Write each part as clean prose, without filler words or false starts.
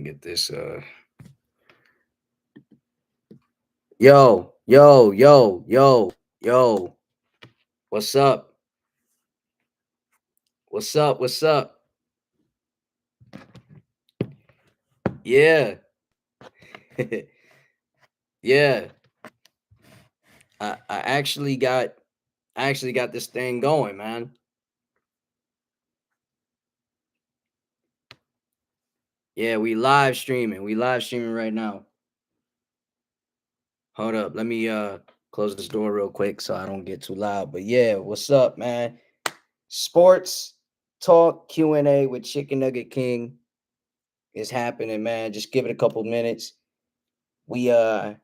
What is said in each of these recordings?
get this. Yo, yo, yo, yo, yo. What's up? What's up? What's up? Yeah, yeah. I actually got this thing going, man. Yeah, we live streaming. We live streaming right now. Hold up. Let me close this door real quick so I don't get too loud. But yeah, what's up, man? Sports talk Q&A with Chicken Nugget King is happening, man. Just give it a couple minutes. We got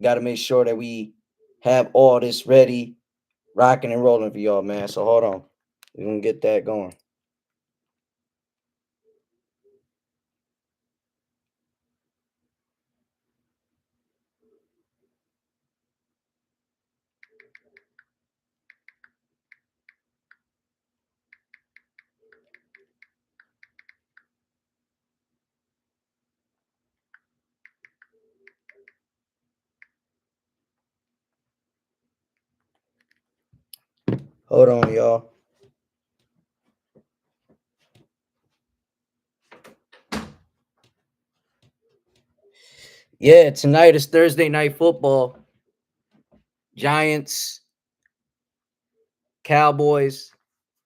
to make sure that we have all this ready, rocking and rolling for y'all, man. So hold on. We're going to get that going. Hold on, y'all. Yeah, tonight is Thursday night football. Giants, Cowboys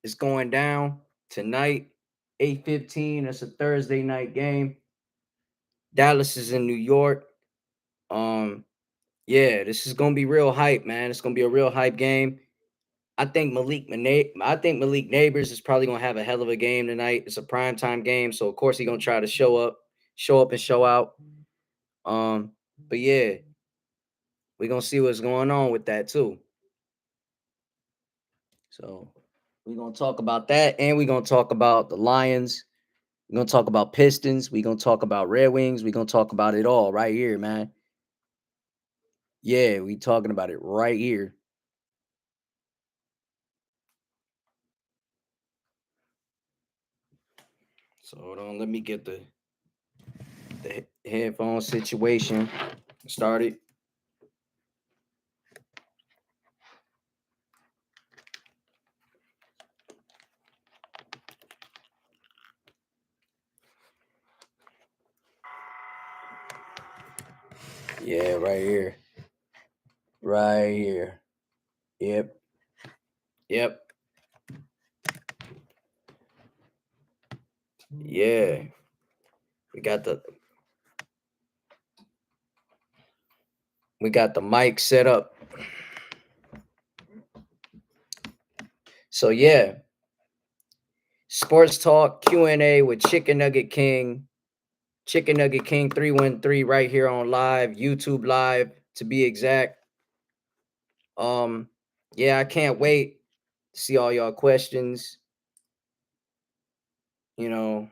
is going down tonight, 8:15. It's a Thursday night game. Dallas is in New York. Um, yeah, this is gonna be real hype, man. It's gonna be a real hype game. I think Malik Neighbors is probably gonna have a hell of a game tonight. It's a primetime game, so of course he's gonna try to show up and show out. But yeah, we're gonna see what's going on with that too. So we're gonna talk about that, and we're gonna talk about the Lions. We're gonna talk about Pistons. We're gonna talk about Red Wings. We're gonna talk about it all right here, man. Yeah, we talking about it right here. So hold on, let me get the headphone situation started. Yeah, right here. Right here. Yep. Yep. Yeah. We got the we got the mic set up. So yeah, sports talk Q&A with Chicken Nugget King 313 right here on live, YouTube live to be exact. Yeah, I can't wait to see all y'all questions, you know,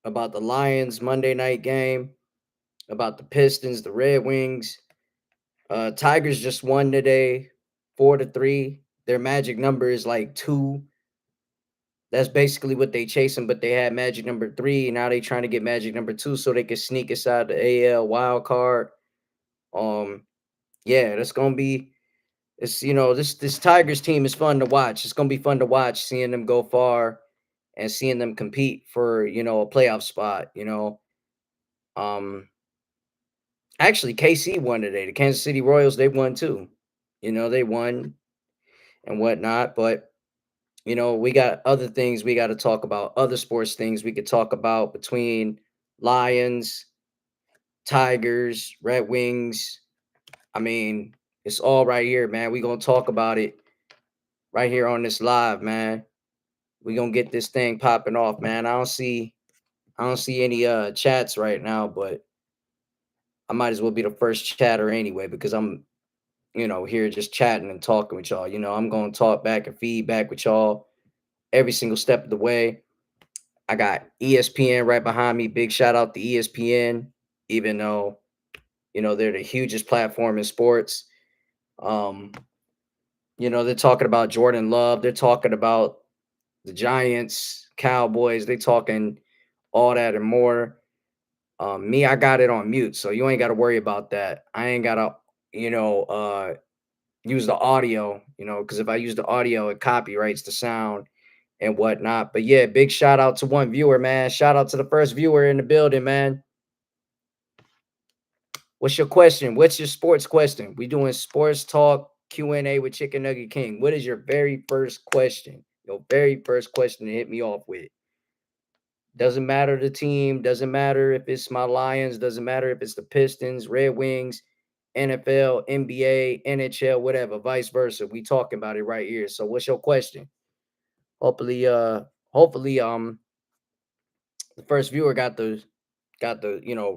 about the Lions Monday night game, about the Pistons, the Red Wings. Tigers just won today, 4-3. Their magic number is like 2. That's basically what they chasing, but they had magic number 3. Now they trying to get magic number 2 so they can sneak inside the AL wild card. Um, yeah, that's gonna be it's this Tigers team is fun to watch. It's gonna be fun to watch seeing them go far and seeing them compete for a playoff spot. Um, actually, KC won today. The Kansas City Royals, they won too. They won and whatnot, but we got other things we got to talk about, other sports things we could talk about between Lions, Tigers, Red Wings. I mean, it's all right here, man. We gonna talk about it right here on this live, man. We gonna get this thing popping off, man. I don't see any chats right now, but I might as well be the first chatter anyway because I'm here just chatting and talking with y'all. I'm gonna talk back and feedback with y'all every single step of the way. I got ESPN right behind me. Big shout out to ESPN, even though they're the hugest platform in sports. Um, they're talking about Jordan Love. They're talking about the Giants, Cowboys. They talking all that and more. Me, I got it on mute, so you ain't got to worry about that. I ain't gotta, you know, use the audio, because if I use the audio, it copyrights the sound and whatnot. But yeah, big shout out to one viewer, man. Shout out to the first viewer in the building, man. What's your question? What's your sports question? We doing sports talk Q&A with Chicken Nugget King. What is your very first question? Your very first question to hit me off with. Doesn't matter the team, doesn't matter if it's my Lions, doesn't matter if it's the Pistons, Red Wings, NFL, NBA, NHL, whatever, vice versa. We talking about it right here. So what's your question? Hopefully, the first viewer got the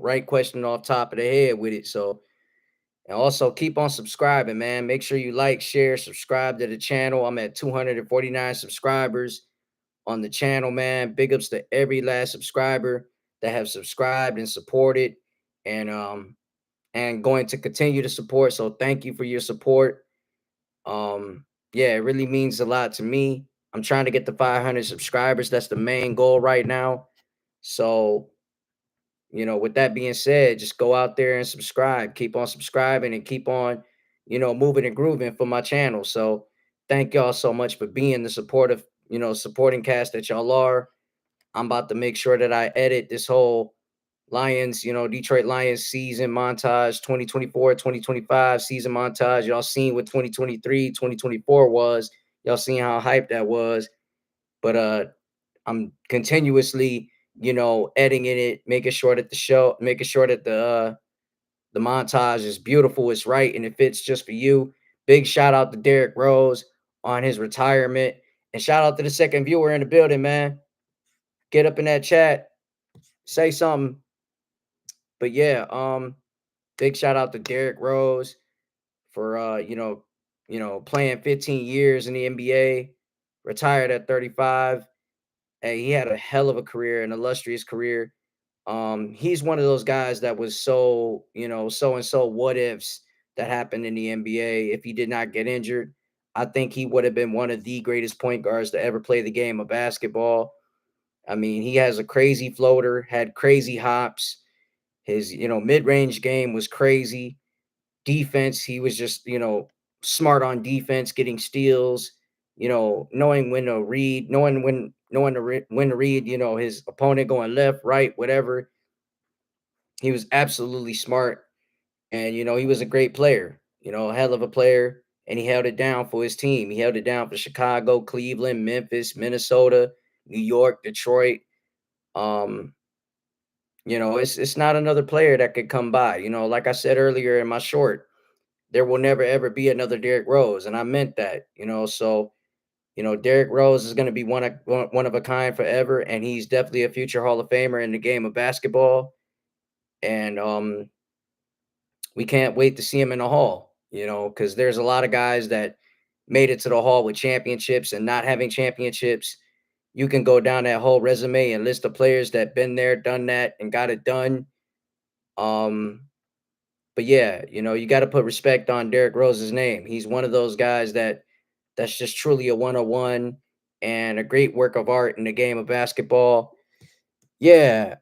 right question off top of the head with it. So, and also keep on subscribing, man. Make sure you like, share, subscribe to the channel. I'm at 249 subscribers on the channel, man. Big ups to every last subscriber that have subscribed and supported and going to continue to support. So thank you for your support. Yeah, it really means a lot to me. I'm trying to get to 500 subscribers. That's the main goal right now. So, with that being said, just go out there and subscribe. Keep on subscribing and keep on, moving and grooving for my channel. So, thank y'all so much for being the supportive, supporting cast that y'all are. I'm about to make sure that I edit this whole Lions, Detroit Lions season montage 2024, 2025 season montage. Y'all seen what 2023, 2024 was. Y'all seen how hyped that was. But I'm continuously, editing it, making sure that the montage is beautiful, it's right, and it fits just for you. Big shout out to Derrick Rose on his retirement. And shout out to the second viewer in the building, man. Get up in that chat, say something. But yeah, big shout out to Derrick Rose for playing 15 years in the NBA, retired at 35. Hey, he had a hell of a career, an illustrious career. He's one of those guys that was so and so what ifs that happened in the NBA. If he did not get injured, I think he would have been one of the greatest point guards to ever play the game of basketball. I mean, he has a crazy floater, had crazy hops. His, mid-range game was crazy. Defense, he was just, smart on defense, getting steals, knowing when to read, when to read, his opponent going left, right, whatever. He was absolutely smart, and he was a great player, a hell of a player, and he held it down for his team. He held it down for Chicago, Cleveland, Memphis, Minnesota, New York, Detroit. Um, it's not another player that could come by. Like I said earlier in my short, there will never ever be another Derrick Rose, and I meant that. So Derrick Rose is going to be one of a kind forever, and he's definitely a future Hall of Famer in the game of basketball. And we can't wait to see him in the Hall. Because there's a lot of guys that made it to the Hall with championships and not having championships. You can go down that whole resume and list of players that been there, done that, and got it done. Um, but yeah, you got to put respect on Derrick Rose's name. He's one of those guys that's just truly a 101 and a great work of art in the game of basketball. Yeah.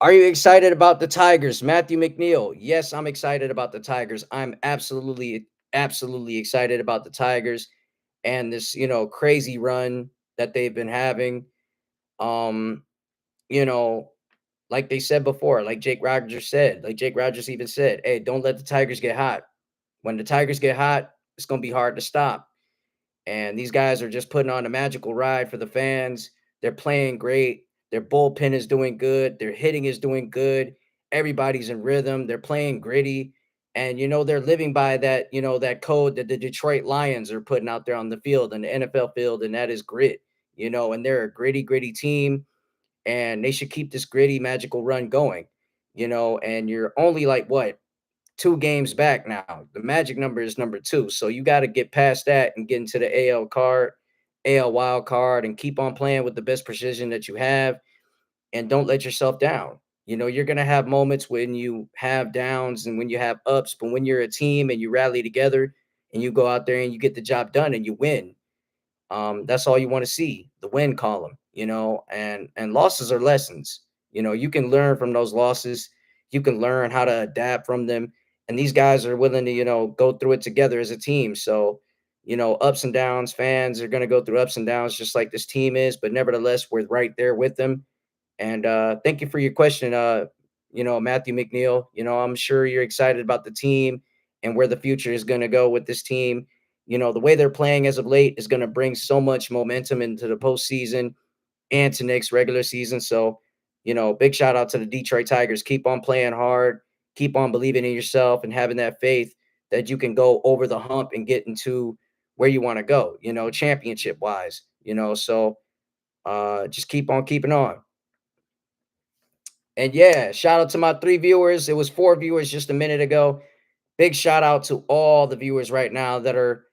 Are you excited about the Tigers? Matthew McNeil. Yes, I'm excited about the Tigers. I'm absolutely excited about the Tigers and this, crazy run that they've been having. Um, you know, like they said before, like Jake Rogers even said, hey, don't let the Tigers get hot. When the Tigers get hot, it's going to be hard to stop. And these guys are just putting on a magical ride for the fans. They're playing great. Their bullpen is doing good. Their hitting is doing good. Everybody's in rhythm. They're playing gritty. And, they're living by that, that code that the Detroit Lions are putting out there on the field and the NFL field, and that is grit, and they're a gritty, gritty team. And they should keep this gritty, magical run going, and you're only like what? 2 games back now. The magic number is number 2. So you got to get past that and get into the AL wild card and keep on playing with the best precision that you have and don't let yourself down. You're going to have moments when you have downs and when you have ups, but when you're a team and you rally together and you go out there and you get the job done and you win, that's all you want to see, the win column, and losses are lessons. You can learn from those losses. You can learn how to adapt from them. And these guys are willing to, go through it together as a team. So, ups and downs, fans are going to go through ups and downs just like this team is, but nevertheless, we're right there with them. And thank you for your question, Matthew McNeil. I'm sure you're excited about the team and where the future is going to go with this team. The way they're playing as of late is going to bring so much momentum into the postseason and to next regular season. So, big shout out to the Detroit Tigers. Keep on playing hard, keep on believing in yourself and having that faith that you can go over the hump and get into where you want to go, championship wise, so just keep on keeping on. And yeah, shout out to my 3 viewers. It was 4 viewers just a minute ago. Big shout out to all the viewers right now that are,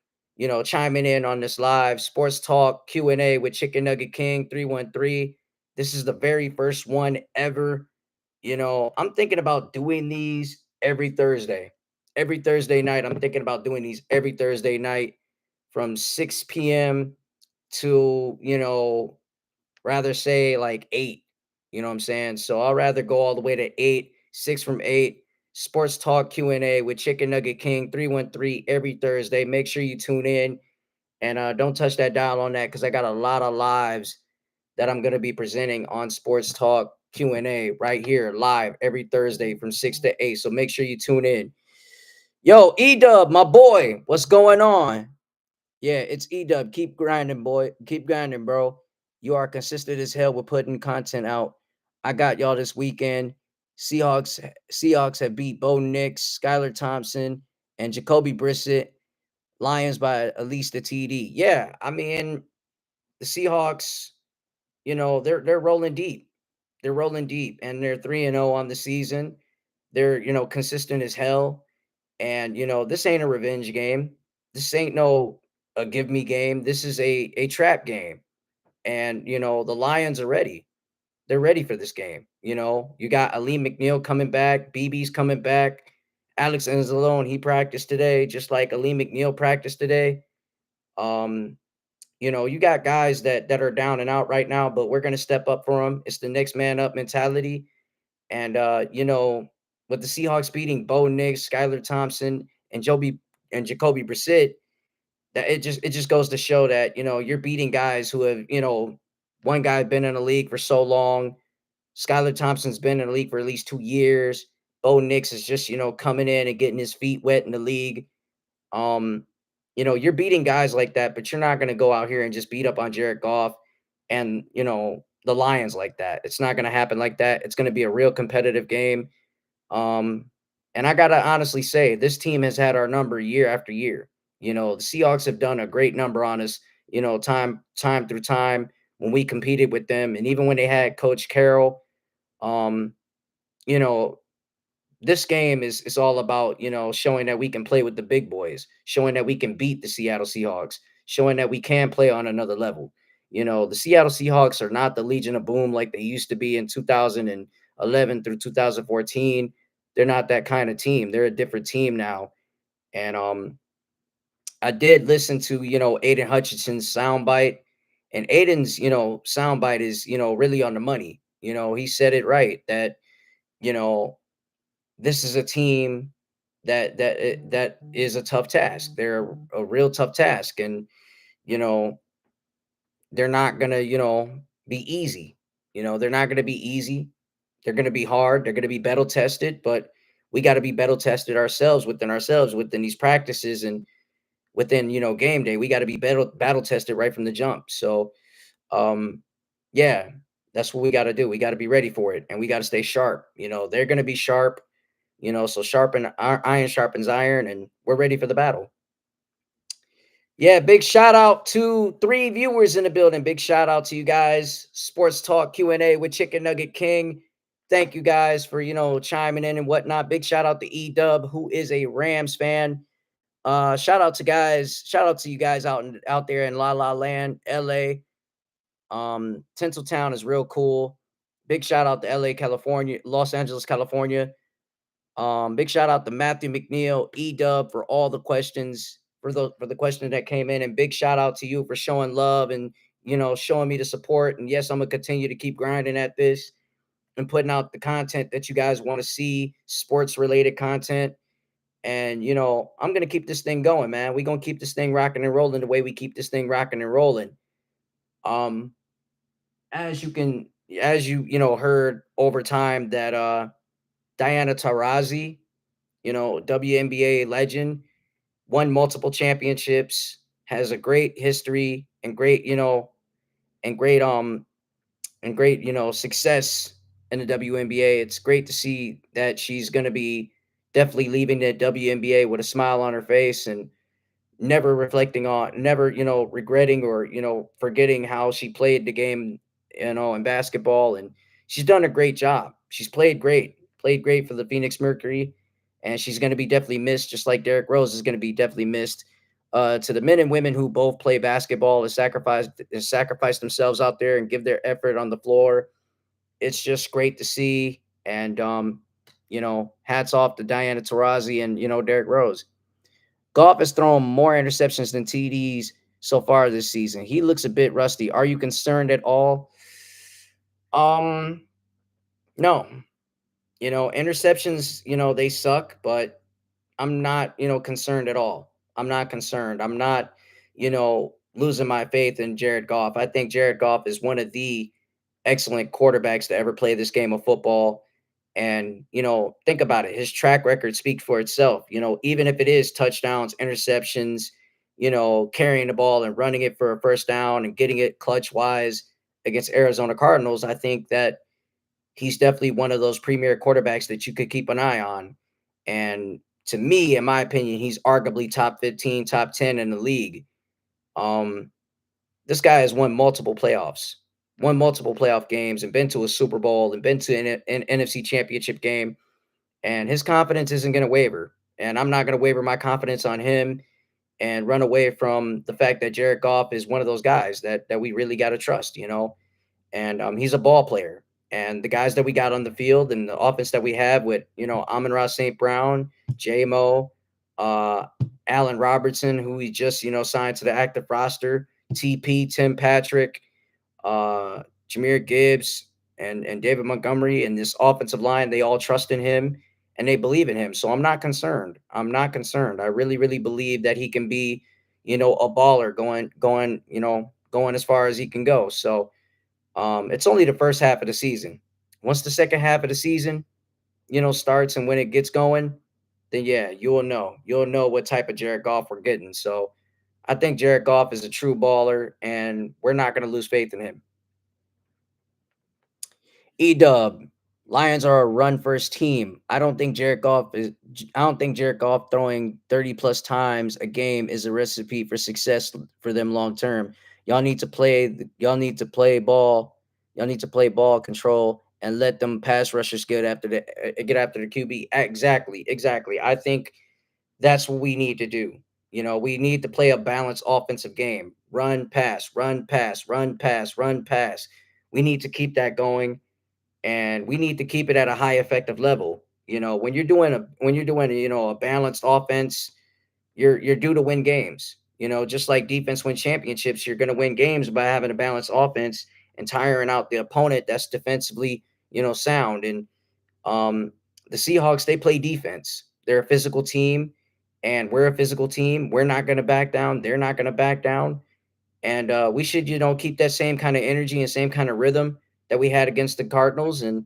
chiming in on this live sports talk Q&A with Chicken Nugget King 313. This is the very first one ever. I'm thinking about doing these every Thursday. Every Thursday night, I'm thinking about doing these every Thursday night from 6 p.m. to, rather say like 8. You know what I'm saying? So I'll rather go all the way to 8, 6 from 8. Sports Talk Q&A with Chicken Nugget King 313 every Thursday. Make sure you tune in and don't touch that dial on that because I got a lot of lives that I'm going to be presenting on Sports Talk Q&A right here live every Thursday from 6 to 8. So make sure you tune in. Yo, E-Dub, my boy, what's going on? Yeah, it's E-Dub. Keep grinding, boy. Keep grinding, bro. You are consistent as hell with putting content out. I got y'all this weekend. Seahawks have beat Bo Nix, Skylar Thompson, and Jacoby Brissett. Lions by at least a TD. Yeah, I mean, the Seahawks, they're rolling deep. They're rolling deep and they're 3-0 on the season. They're, consistent as hell. And this ain't a revenge game. This ain't no a give me game. This is a trap game. And the Lions are ready. They're ready for this game. You got Ali McNeil coming back, BB's coming back. Alex Anzalone, he practiced today, just like Ali McNeil practiced today. Um, you got guys that are down and out right now, but we're gonna step up for them. It's the next man up mentality. And with the Seahawks beating Bo Nix, Skylar Thompson, and Jacoby Brissett, that it just goes to show that you're beating guys who have one guy been in the league for so long. Skylar Thompson's been in the league for at least 2 years. Bo Nix is just coming in and getting his feet wet in the league. Um, you're beating guys like that, but you're not going to go out here and just beat up on Jared Goff and the Lions like that. It's not going to happen like that. It's going to be a real competitive game. Um, and I gotta honestly say, this team has had our number year after year. The Seahawks have done a great number on us, time through time when we competed with them. And even when they had Coach Carroll, um, you know, this game is all about, showing that we can play with the big boys, showing that we can beat the Seattle Seahawks, showing that we can play on another level. The Seattle Seahawks are not the Legion of Boom like they used to be in 2011 through 2014. They're not that kind of team. They're a different team now. And I did listen to, Aiden Hutchinson's soundbite. And Aiden's, soundbite is, really on the money. He said it right that, you know, this is a team that is a tough task. They're a real tough task, and you know they're not gonna be easy. They're not gonna be easy. They're gonna be hard. They're gonna be battle tested, but we got to be battle tested ourselves within these practices and within game day. We got to be battle tested right from the jump. So yeah, that's what we got to do. We got to be ready for it, and we got to stay sharp. They're gonna be sharp. So iron sharpens iron, and we're ready for the battle. Yeah, big shout out to 3 viewers in the building. Big shout out to you guys. Sports Talk Q&A with Chicken Nugget King. Thank you guys for chiming in and whatnot. Big shout out to E-Dub, who is a Rams fan. Shout out to you guys out there in La La Land, LA. Tinseltown is real cool. Big shout out to LA, California, Los Angeles, California. Big shout out to Matthew McNeil, E-Dub for all the questions, for the question that came in, and big shout out to you for showing love and showing me the support. And yes, I'm gonna continue to keep grinding at this. and putting out the content that you guys want to see, sports related content. And I'm gonna keep this thing going, man. We're gonna keep this thing rocking and rolling the way we keep this thing rocking and rolling. Um, as you can as heard over time that Diana Taurasi, WNBA legend, won multiple championships, has a great history and great, and great and great, success in the WNBA. It's great to see that she's going to be definitely leaving the WNBA with a smile on her face and never, regretting or, forgetting how she played the game, in basketball. And she's done a great job. She's played great for the Phoenix Mercury, and she's going to be definitely missed, just like Derrick Rose is going to be definitely missed. To the men and women who both play basketball and sacrifice themselves out there and give their effort on the floor, it's just great to see. And hats off to Diana Taurasi and Derrick Rose. Goff has thrown more interceptions than TDs so far this season. He looks a bit rusty. Are you concerned at all? Um, no. Interceptions, they suck, but I'm not, concerned at all. I'm not concerned. I'm not, losing my faith in Jared Goff. I think Jared Goff is one of the excellent quarterbacks to ever play this game of football. And, think about it. His track record speaks for itself. Even if it is touchdowns, interceptions, carrying the ball and running it for a first down and getting it clutch wise against Arizona Cardinals, I think that he's definitely one of those premier quarterbacks that you could keep an eye on. And to me, in my opinion, he's arguably top 15, top 10 in the league. Um, this guy has won multiple playoff games, and been to a Super Bowl and been to an NFC Championship game. And his confidence isn't going to waver. And I'm not going to waver my confidence on him and run away from the fact that Jared Goff is one of those guys that we really got to trust. And he's a ball player. And the guys that we got on the field and the offense that we have with, Amon-Ra St. Brown, J-Mo, uh, Allen Robertson, who we just, signed to the active roster, TP, Tim Patrick, uh, Jameer Gibbs, and David Montgomery, and this offensive line, they all trust in him and they believe in him. So I'm not concerned. I'm not concerned. I really, really believe that he can be, a baller going as far as he can go. So it's only the first half of the season. Once the second half of the season, starts and when it gets going, then yeah, you'll know. You'll know what type of Jared Goff we're getting. So I think Jared Goff is a true baller, and we're not going to lose faith in him. E-Dub, Lions are a run first team. I don't think Jared Goff throwing 30 plus times a game is a recipe for success for them long term. Y'all need to play ball. Y'all need to play ball control and let them pass rushers get after the QB. Exactly, exactly. I think that's what we need to do. We need to play a balanced offensive game. Run, pass, run, pass, run, pass, run, pass. We need to keep that going, and we need to keep it at a high effective level. When you're doing a balanced offense, you're due to win games. Just like defense win championships, you're going to win games by having a balanced offense and tiring out the opponent that's defensively, sound. And um, the Seahawks, they play defense. They're a physical team, and we're a physical team. We're not going to back down. They're not going to back down. And we should, keep that same kind of energy and same kind of rhythm that we had against the Cardinals, and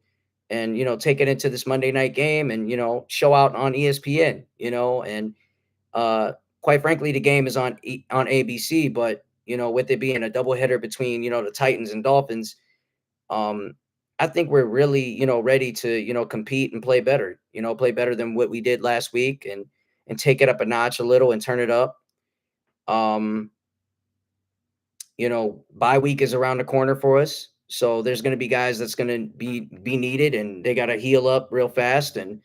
take it into this Monday night game and show out on ESPN. And quite frankly, the game is on ABC, but with it being a doubleheader between the Titans and Dolphins, um, I think we're really, ready to, compete and play better than what we did last week, and take it up a notch a little and turn it up. Um, bye week is around the corner for us. So there's going to be guys that's going to be needed, and they got to heal up real fast and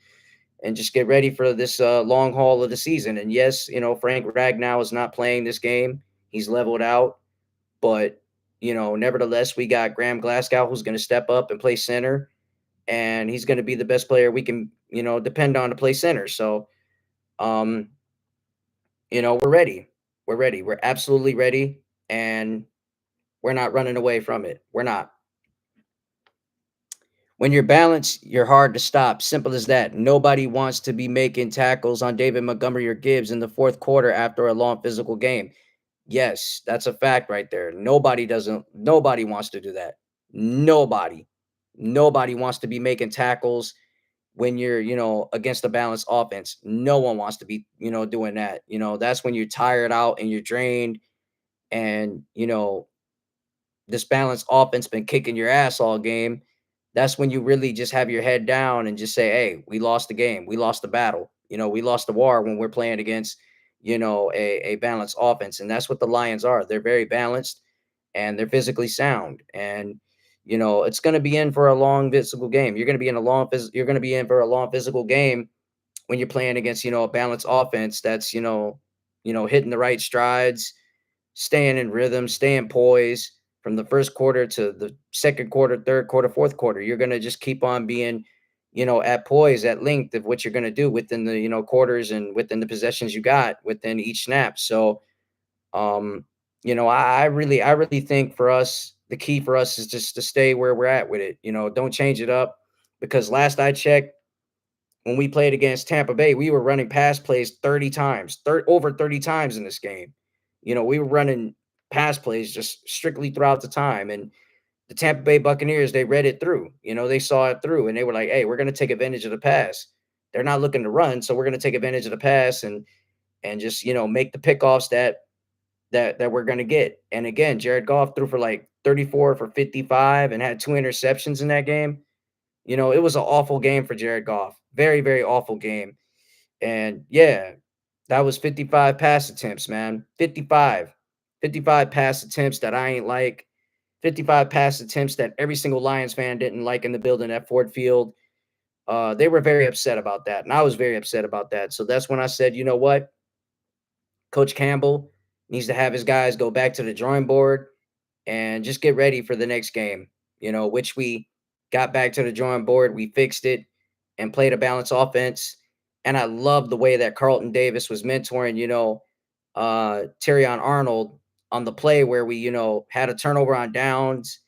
just get ready for this long haul of the season. And yes, Frank Ragnow is not playing this game. He's leveled out, but nevertheless, we got Graham Glasgow who's going to step up and play center, and he's going to be the best player we can, depend on to play center. So, um, we're ready. We're ready. We're absolutely ready, and we're not running away from it. We're not. When you're balanced, you're hard to stop. Simple as that. Nobody wants to be making tackles on David Montgomery or Gibbs in the fourth quarter after a long physical game. Yes, that's a fact right there. Nobody wants to do that. Nobody. Nobody wants to be making tackles when you're, against a balanced offense. No one wants to be, doing that. That's when you're tired out and you're drained and, this balanced offense been kicking your ass all game. That's when you really just have your head down and just say, "Hey, we lost the game. We lost the battle. We lost the war when we're playing against, a balanced offense." And that's what the Lions are. They're very balanced and they're physically sound. And it's going to be in for a long physical game. You're going to be in for a long physical game when you're playing against, a balanced offense that's, hitting the right strides, staying in rhythm, staying poised from the first quarter to the second quarter, third quarter, fourth quarter. You're gonna just keep on being, at poise, at length of what you're gonna do within the, quarters and within the possessions you got within each snap. So, um, I really think for us, the key for us is just to stay where we're at with it. Don't change it up because last I checked, when we played against Tampa Bay, we were running pass plays 30 times, over 30 times in this game. We were running pass plays just strictly throughout the time. And the Tampa Bay Buccaneers, they read it through. They saw it through and they were like, hey, we're going to take advantage of the pass. They're not looking to run, so we're going to take advantage of the pass and just, make the pickoffs that we're going to get. And again, Jared Goff threw for like 34 for 55 and had two interceptions in that game. It was an awful game for Jared Goff. Very, very awful game. And yeah, that was 55 pass attempts, man. 55. 55 pass attempts that I ain't like. 55 pass attempts that every single Lions fan didn't like in the building at Ford Field. They were very upset about that. And I was very upset about that. So that's when I said, you know what? Coach Campbell needs to have his guys go back to the drawing board and just get ready for the next game, which we got back to the drawing board. We fixed it and played a balanced offense. And I love the way that Carlton Davis was mentoring, Terrion Arnold on the play where we, had a turnover on downs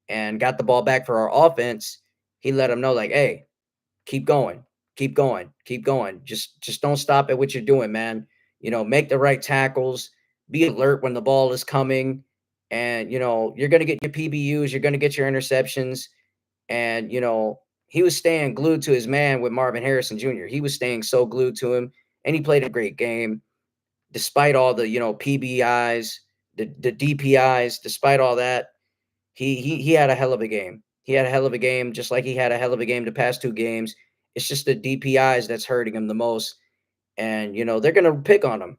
and got the ball back for our offense. He let him know, like, hey, keep going, keep going, keep going. Just don't stop at what you're doing, man. Make the right tackles, be alert when the ball is coming, and you're gonna get your PBUs, you're gonna get your interceptions, and he was staying glued to his man with Marvin Harrison Jr. He was staying so glued to him, and he played a great game despite all the PBIs, the DPIs, despite all that. He had a hell of a game. He had a hell of a game, just like he had a hell of a game the past two games. It's just the DPIs that's hurting him the most. And they're gonna pick on him.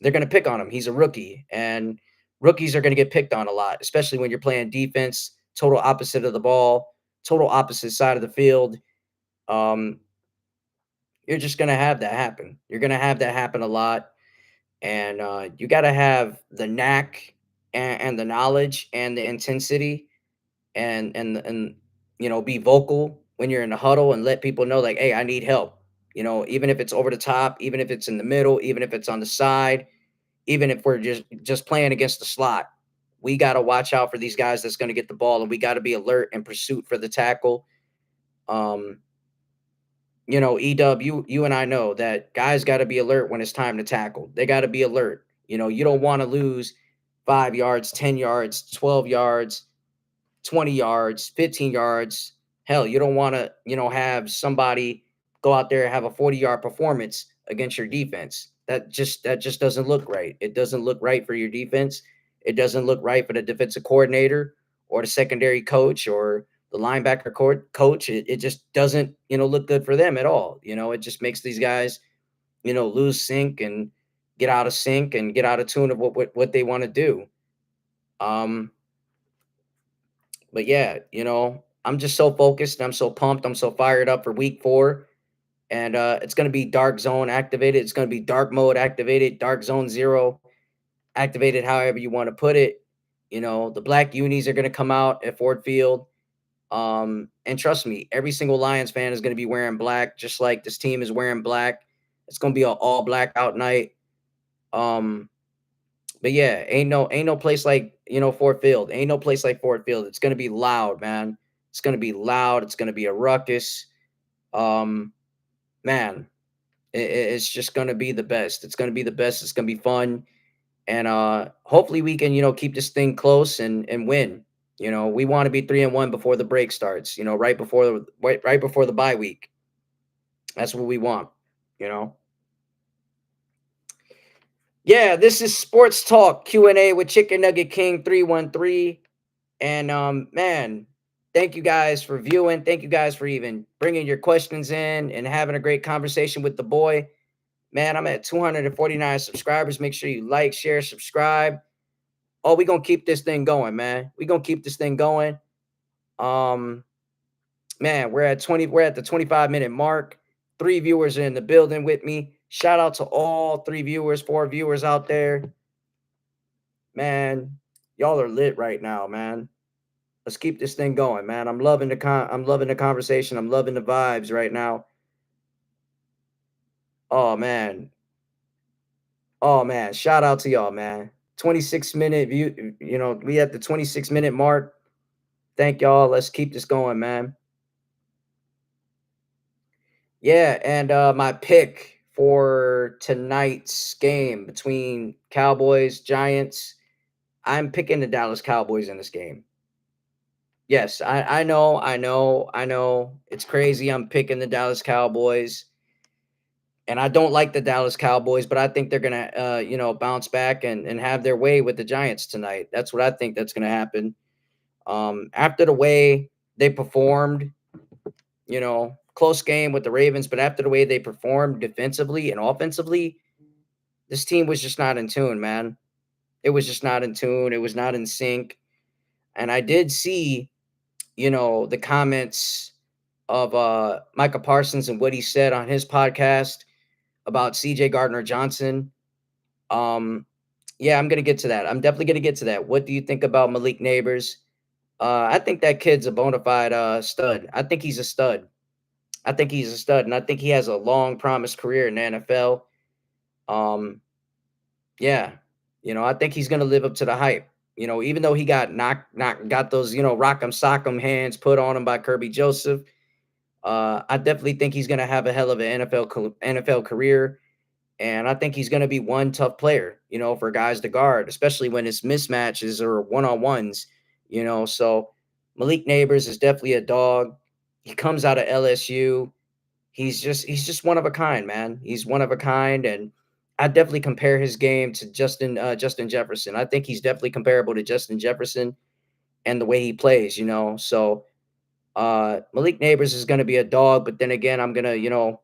They're gonna pick on him. He's a rookie, and rookies are gonna get picked on a lot, especially when you're playing defense, total opposite of the ball, total opposite side of the field. Um, you're just gonna have that happen. You're gonna have that happen a lot, and you got to have the knack and the knowledge and the intensity and be vocal when you're in the huddle and let people know like, hey, I need help. Even if it's over the top, even if it's in the middle, even if it's on the side, even if we're just playing against the slot, we got to watch out for these guys that's going to get the ball, and we got to be alert and pursuit for the tackle. um Edub, you and I know that guys got to be alert when it's time to tackle. They got to be alert. You don't want to lose 5 yards, 10 yards, 12 yards, 20 yards, 15 yards. Hell, you don't want to, have somebody go out there and have a 40-yard performance against your defense. That just doesn't look right. It doesn't look right for your defense. It doesn't look right for the defensive coordinator or the secondary coach or the linebacker coach. It just doesn't, look good for them at all. It just makes these guys, lose sync and get out of sync and get out of tune of what they want to do. Um, but yeah, I'm just so focused. I'm so pumped. I'm so fired up for week 4. And it's going to be dark zone activated. It's going to be dark mode activated, dark zone 0 activated, however you want to put it. The black unis are going to come out at Ford Field. And trust me, every single Lions fan is going to be wearing black, just like this team is wearing black. It's going to be an all blackout night. Um, but yeah, ain't no place like Ford Field. Ain't no place like Ford Field. It's gonna be loud, man. It's going to be loud. It's going to be a ruckus. Um, man, it's just going to be the best. It's going to be the best. It's going to be fun. And hopefully we can, keep this thing close and win. We want to be 3-1 before the break starts, right before the bye week. That's what we want, you know. Yeah, this is Sports Talk Q&A with Chicken Nugget King 313. And man, thank you guys for viewing. Thank you guys for even bringing your questions in and having a great conversation with the boy. Man, I'm at 249 subscribers. Make sure you like, share, subscribe. Oh, we gonna keep this thing going, man. We gonna keep this thing going. Um, man, we're at the 25-minute mark. 3 viewers are in the building with me. Shout out to all 3 viewers, 4 viewers out there. Man, y'all are lit right now, man. Let's keep this thing going, man. I'm loving the conversation. I'm loving the vibes right now. Oh man. Oh man. Shout out to y'all, man. 26-minute view. We at the 26-minute mark. Thank y'all. Let's keep this going, man. Yeah, and my pick for tonight's game between Cowboys, Giants, I'm picking the Dallas Cowboys in this game. Yes, I know. It's crazy. I'm picking the Dallas Cowboys. And I don't like the Dallas Cowboys, but I think they're gonna bounce back and have their way with the Giants tonight. That's what I think that's gonna happen. After the way they performed, close game with the Ravens, but after the way they performed defensively and offensively, this team was just not in tune, man. It was just not in tune. It was not in sync. And I did see, the comments of Micah Parsons and what he said on his podcast about CJ Gardner Johnson. Yeah, I'm gonna get to that. I'm definitely gonna get to that. What do you think about Malik Neighbors? I think that kid's a bona fide stud. I think he's a stud. I think he's a stud, and I think he has a long promised career in the NFL. Um, yeah, I think he's gonna live up to the hype. Even though he got got those rock'em sock'em hands put on him by Kirby Joseph. I definitely think he's gonna have a hell of an NFL career. And I think he's going to be one tough player, for guys to guard, especially when it's mismatches or one-on-ones, So Malik Neighbors is definitely a dog. He comes out of LSU. He's just one of a kind, man. He's one of a kind, and I definitely compare his game to Justin Jefferson. I think he's definitely comparable to Justin Jefferson and the way he plays, So Malik Neighbors is going to be a dog, but then again, I'm gonna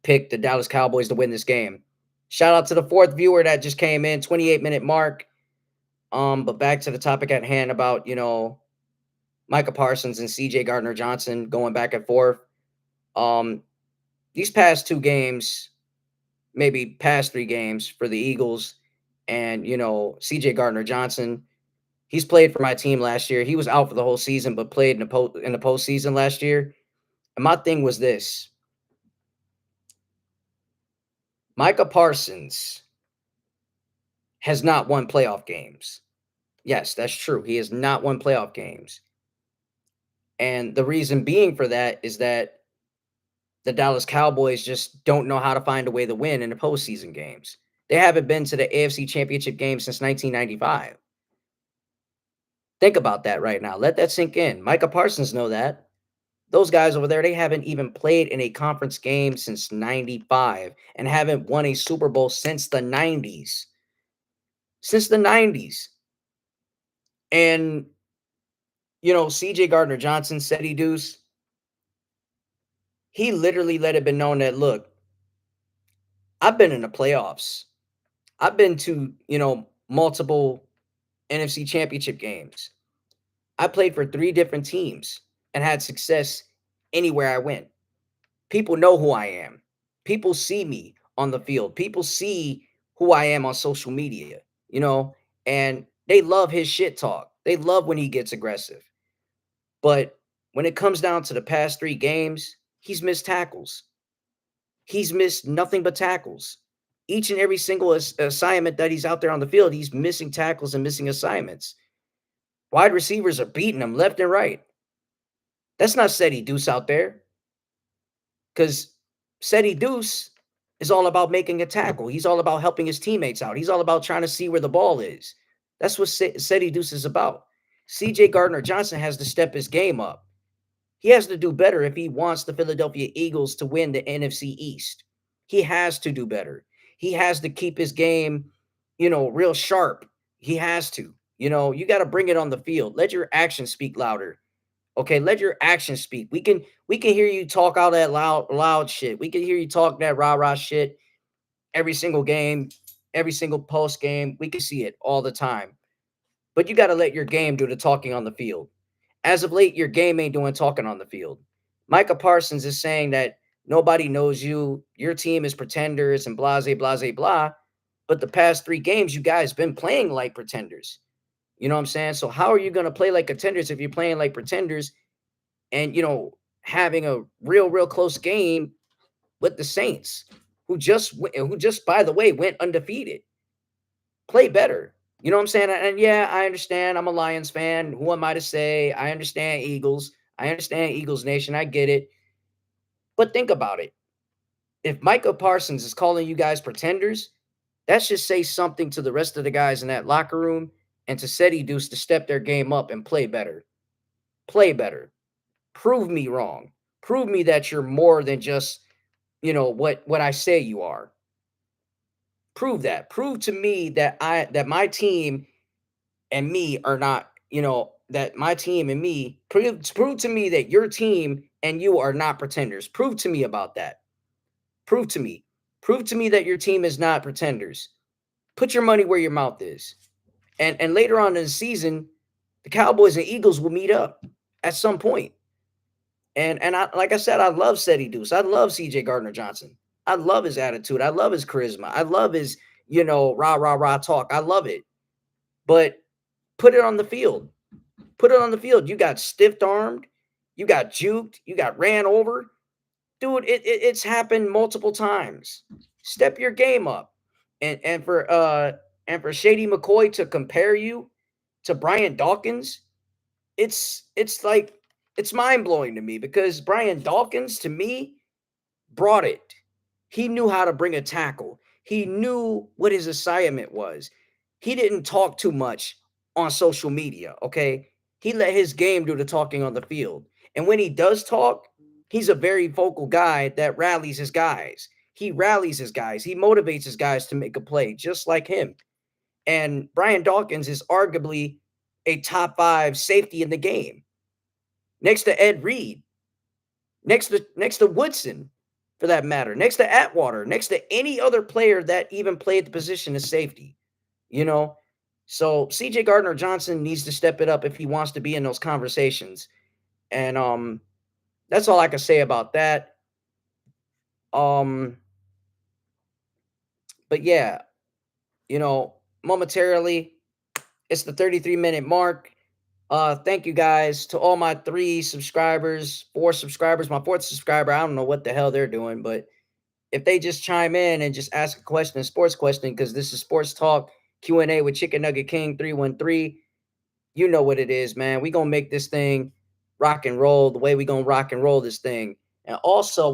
pick the Dallas Cowboys to win this game. Shout out to the 4th viewer that just came in, 28-minute mark. But back to the topic at hand about, Micah Parsons and CJ Gardner Johnson going back and forth. Um, these past 2 games, maybe past 3 games for the Eagles and, CJ Gardner Johnson, he's played for my team last year. He was out for the whole season, but played in the postseason last year. And my thing was this: Micah Parsons has not won playoff games. Yes, that's true. He has not won playoff games. And the reason being for that is that the Dallas Cowboys just don't know how to find a way to win in the postseason games. They haven't been to the AFC Championship game since 1995. Think about that right now. Let that sink in. Micah Parsons know that. Those guys over there, they haven't even played in a conference game since 95 and haven't won a Super Bowl since the 90s. Since the 90s. And, CJ Gardner Johnson said he deuce. He literally let it be known that, look, I've been in the playoffs. I've been to, multiple NFC championship games. I played for 3 different teams and had success anywhere I went. People know who I am. People see me on the field. People see who I am on social media, and they love his shit talk. They love when he gets aggressive. But when it comes down to the past 3 games, he's missed tackles. He's missed nothing but tackles. Each and every single assignment that he's out there on the field, he's missing tackles and missing assignments. Wide receivers are beating him left and right. That's not Seti Deuce out there because Seti Deuce is all about making a tackle. He's all about helping his teammates out. He's all about trying to see where the ball is. That's what Seti Deuce is about. CJ Gardner Johnson has to step his game up. He has to do better if he wants the Philadelphia Eagles to win the NFC East. He has to do better. He has to keep his game, real sharp. He has to. You got to bring it on the field. Let your actions speak louder. Okay, let your actions speak. We can hear you talk all that loud shit. We can hear you talk that rah-rah shit every single game, every single post game. We can see it all the time. But you got to let your game do the talking on the field. As of late, your game ain't doing talking on the field. Micah Parsons is saying that nobody knows you, your team is pretenders and blase, blase, blah. But the past 3 games, you guys been playing like pretenders. You know what I'm saying? So how are you going to play like contenders if you're playing like pretenders and, having a real, real close game with the Saints, who just by the way went undefeated? Play better. You know what I'm saying? And yeah, I understand. I'm a Lions fan. Who am I to say? I understand Eagles. I understand Eagles Nation. I get it. But think about it. If Micah Parsons is calling you guys pretenders, that should say something to the rest of the guys in that locker room and to Seti Deuce to step their game up and play better. Play better. Prove me wrong. Prove me that you're more than just, what I say you are. Prove that. Prove to me that my team and me are not, that my team and me prove to me that your team and you are not pretenders. Prove to me about that. Prove to me. Prove to me that your team is not pretenders. Put your money where your mouth is. And later on in the season, the Cowboys and Eagles will meet up at some point. And I, like I said, I love Seti Deuce. I love CJ Gardner Johnson. I love his attitude. I love his charisma. I love his, rah, rah, rah talk. I love it. But put it on the field. Put it on the field. You got stiff armed, you got juked, you got ran over. Dude, it's happened multiple times. Step your game up. And for Shady McCoy to compare you to Brian Dawkins, it's like it's mind-blowing to me because Brian Dawkins to me brought it. He knew how to bring a tackle. He knew what his assignment was. He didn't talk too much on social media, okay? He let his game do the talking on the field. And when he does talk, he's a very vocal guy that rallies his guys. He rallies his guys. He motivates his guys to make a play just like him. And Brian Dawkins is arguably a top 5 safety in the game next to Ed Reed, next to Woodson, for that matter, next to Atwater, next to any other player that even played the position of safety, you know? So CJ Gardner Johnson needs to step it up if he wants to be in those conversations. And that's all I can say about that. Um, but yeah, momentarily, it's the 33-minute mark. Thank you guys to all my 3 subscribers, 4 subscribers, my 4th subscriber. I don't know what the hell they're doing, but if they just chime in and just ask a question, a sports question, because this is Sports Talk Q&A with Chicken Nugget King 313. You know what it is, man. We gonna make this thing rock and roll the way we gonna rock and roll this thing. And also,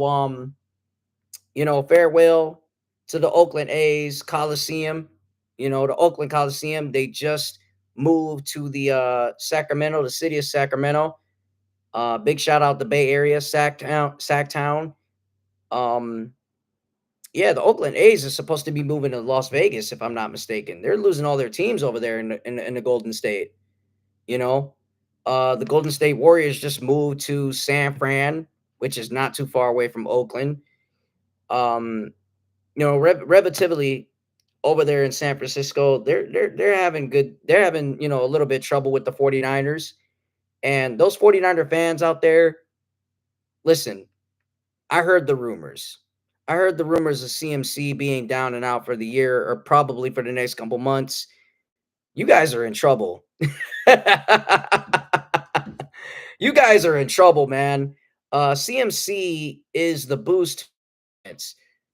farewell to the Oakland A's Coliseum. The Oakland Coliseum. They just moved to the Sacramento, the city of Sacramento. Big shout out the Bay Area, Sacktown. Um, Yeah, the Oakland A's is supposed to be moving to Las Vegas, if I'm not mistaken. They're losing all their teams over there in the Golden State. You know, the Golden State Warriors just moved to San Fran, which is not too far away from Oakland. Um, relatively over there in San Francisco, they're having good. They're having a little bit trouble with the 49ers, and those 49er fans out there. Listen, I heard the rumors. I heard the rumors of CMC being down and out for the year or probably for the next couple months. You guys are in trouble. You guys are in trouble, man. CMC is the boost.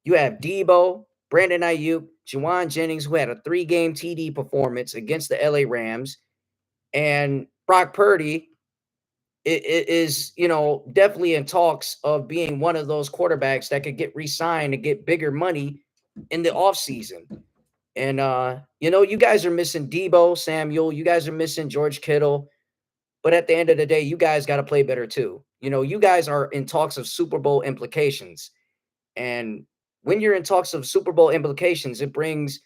You have Debo, Brandon Ayuk, Juwan Jennings, who had a 3-game TD performance against the LA Rams, and Brock Purdy, it is, definitely in talks of being one of those quarterbacks that could get re-signed and get bigger money in the offseason. And you guys are missing Debo Samuel, you guys are missing George Kittle, but at the end of the day, you guys got to play better too. You guys are in talks of Super Bowl implications. And when you're in talks of Super Bowl implications, it brings,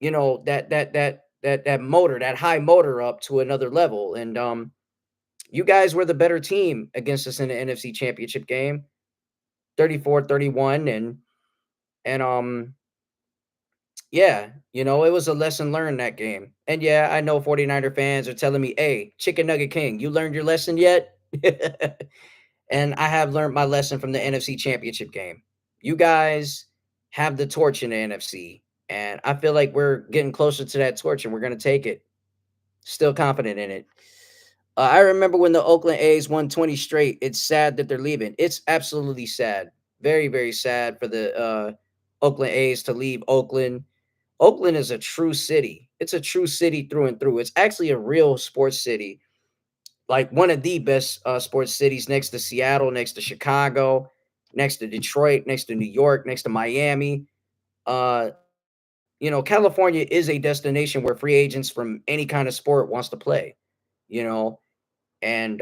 that motor, that high motor up to another level. And you guys were the better team against us in the NFC Championship game, 34-31. And yeah, it was a lesson learned that game. And yeah, I know 49er fans are telling me, "Hey, Chicken Nugget King, you learned your lesson yet?" And I have learned my lesson from the NFC Championship game. You guys have the torch in the NFC, and I feel like we're getting closer to that torch, and we're going to take it. Still confident in it. I remember when the Oakland A's won 20 straight. It's sad that they're leaving. It's absolutely sad. Very, very sad for the Oakland A's to leave Oakland. Oakland is a true city. It's a true city through and through. It's actually a real sports city, like one of the best sports cities, next to Seattle, next to Chicago, next to Detroit, next to New York, next to Miami. California is a destination where free agents from any kind of sport wants to play. You know, and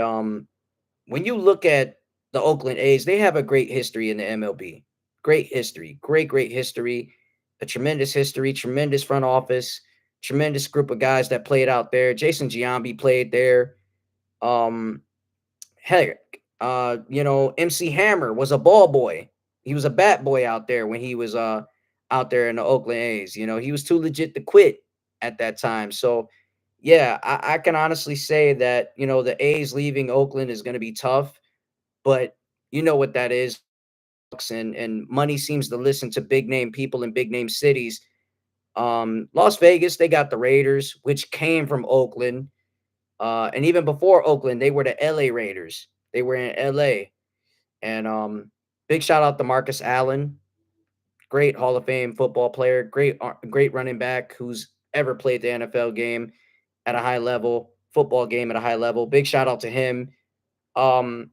when you look at the Oakland A's, they have a great history in the MLB. Great history, great history, a tremendous history, tremendous front office, tremendous group of guys that played out there. Jason Giambi played there. Um, Heck, MC Hammer was a ball boy. He was a bat boy out there when he was out there in the Oakland A's. He was too legit to quit at that time. So yeah, I can honestly say that, the A's leaving Oakland is gonna be tough, but you know what that is. And money seems to listen to big name people in big name cities. Las Vegas, they got the Raiders, which came from Oakland. And even before Oakland, they were the LA Raiders. They were in LA. And big shout out to Marcus Allen, great Hall of Fame football player, great running back who's ever played the NFL game at a high level, football game at a high level. Big shout out to him. Um,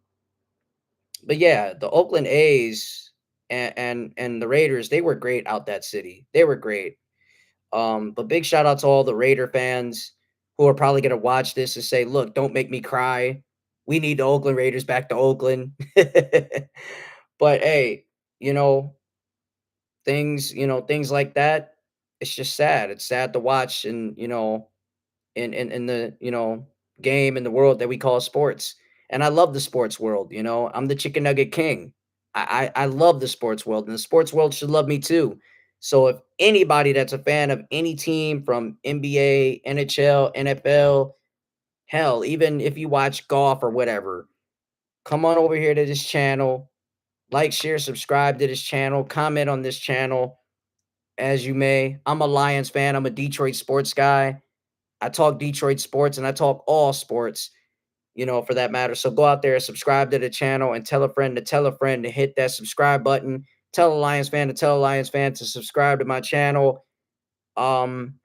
but yeah, the Oakland A's and the Raiders, they were great out that city. They were great. But big shout out to all the Raider fans who are probably gonna watch this and say, "Look, don't make me cry. We need the Oakland Raiders back to Oakland." But hey, you know, things like that, it's just sad. It's sad to watch and in the game in the world that we call sports. And I love the sports world. I'm the chicken nugget king. I love the sports world, and the sports world should love me too. So if anybody that's a fan of any team from NBA, NHL, NFL, hell, even if you watch golf or whatever, come on over here to this channel, like, share, subscribe to this channel, comment on this channel as you may. I'm a Lions fan. I'm a Detroit sports guy. I talk Detroit sports and I talk all sports, for that matter. So go out there, subscribe to the channel, and tell a friend to tell a friend to hit that subscribe button. Tell a Lions fan to tell a Lions fan to subscribe to my channel. Um,